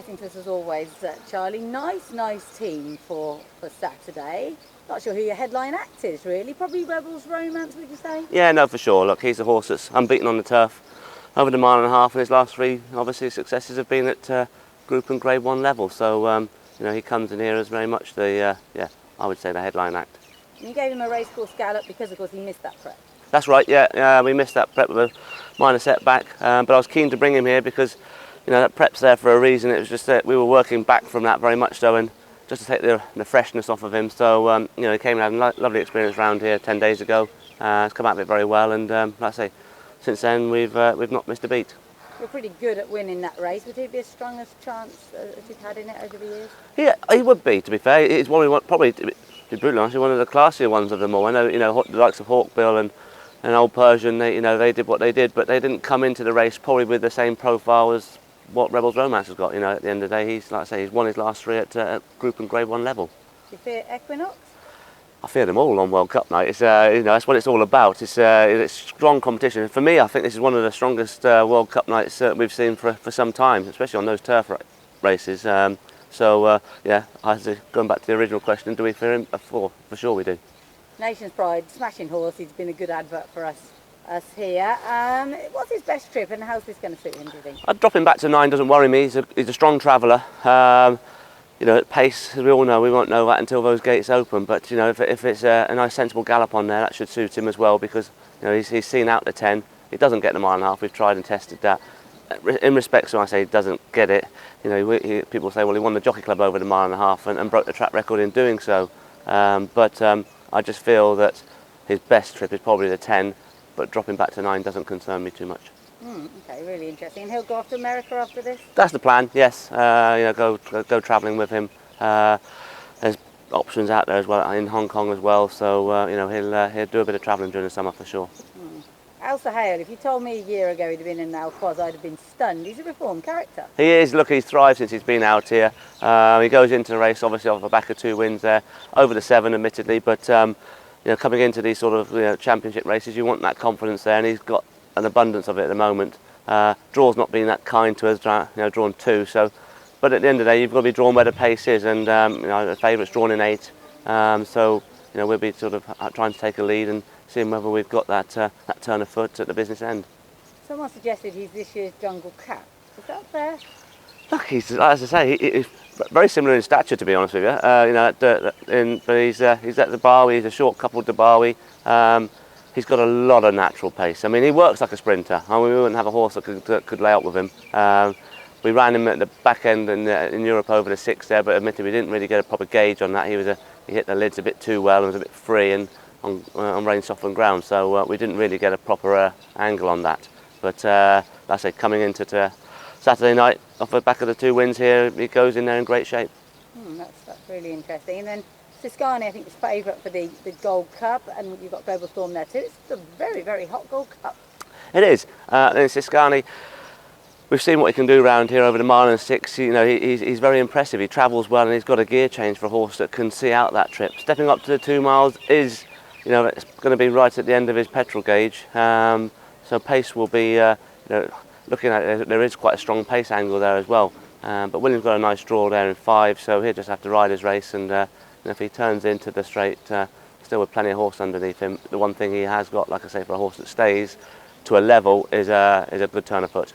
listening to us as always, Charlie. Nice team for Saturday. Not sure who your headline act is, really. Probably Rebels Romance, would you say? Yeah, no, for sure. Look, he's a horse that's unbeaten on the turf over the mile and a half, and his last three, obviously, successes have been at Group and Grade 1 level. So, you know, he comes in here as very much the, yeah, I would say the headline act. You gave him a race called Scallop because, of course, he missed that prep. That's right, yeah, we missed that prep with a minor setback, but I was keen to bring him here because, you know, that prep's there for a reason. It was just that we were working back from that very much so, and just to take the freshness off of him. So, you know, he came and had a lovely experience around here 10 days ago. It's come out of it very well, and like I say, since then we've not missed a beat. You're pretty good at winning that race. Would he be as strong a chance as you've had in it over the years? Yeah, he would be, to be fair. He's one of probably, to be brutally honest, one of the classier ones of them all. I know, you know, the likes of Hawkbill and Old Persian, they, you know, they did what they did, but they didn't come into the race probably with the same profile as what Rebels Romance has got. You know, at the end of the day, he's, like I say, he's won his last three at Group and Grade 1 level. Do you fear Equinox? I fear them all on World Cup night. It's, you know, that's what it's all about. It's strong competition. For me, I think this is one of the strongest World Cup nights we've seen for some time, especially on those turf races. Yeah, going back to the original question, do we fear him? For sure we do. Nation's Pride, smashing horse. He's been a good advert for us here. What's his best trip, and how's this going to suit him, do you think? I'd drop him back to 9, doesn't worry me. He's a strong traveller. You know, at pace, as we all know, we won't know that until those gates open. But you know, if it's a nice sensible gallop on there, that should suit him as well, because you know he's seen out the 10. He doesn't get the mile and a half. We've tried and tested that. In respect, so I say he doesn't get it. You know, people say, well, he won the Jockey Club over the mile and a half and broke the track record in doing so. I just feel that his best trip is probably the 10, but dropping back to 9 doesn't concern me too much. Okay, really interesting. And he'll go off to America after this? That's the plan, yes. You know, go travelling with him. There's options out there as well in Hong Kong as well, so you know, he'll do a bit of travelling during the summer for sure. Elsa Hale, if you told me a year ago he'd have been in Alquoz, I'd have been stunned. He's a reformed character. He is. Look, he's thrived since he's been out here. He goes into the race obviously off the back of 2 wins there, over the 7 admittedly, but you know, coming into these sort of, you know, championship races, you want that confidence there, and he's got an abundance of it at the moment. Draw's not been that kind to us, you know, drawn 2, so, but at the end of the day, you've got to be drawn where the pace is, and you know, the favourite's drawn in 8, so you know, we'll be sort of trying to take a lead and seeing whether we've got that turn of foot at the business end. Someone suggested he's this year's Jungle Cat. Is that fair? Look, he's, as I say, he's very similar in stature, to be honest with you. You know, but he's at the Derby. He's a short coupled Derby. He's got a lot of natural pace. I mean, he works like a sprinter. I mean, we wouldn't have a horse that could lay up with him. We ran him at the back end in Europe over the 6 there, but admittedly we didn't really get a proper gauge on that. He hit the lids a bit too well and was a bit free and on rain softened ground, so we didn't really get a proper angle on that. But like I say, coming into Saturday night, off the back of the 2 wins here, he goes in there in great shape. That's really interesting. And then Iskani, I think, is favourite for the Gold Cup, and you've got Global Storm there too. It's a very, very hot Gold Cup. It is. And Iskani, we've seen what he can do around here over the mile and 6. You know, he's very impressive. He travels well, and he's got a gear change for a horse that can see out that trip. Stepping up to the 2 miles is, you know, it's going to be right at the end of his petrol gauge. So pace will be, you know, looking at it, there is quite a strong pace angle there as well. But William's got a nice draw there in 5, so he'll just have to ride his race, and if he turns into the straight, still with plenty of horse underneath him, the one thing he has got, like I say, for a horse that stays to a level is a good turn of foot.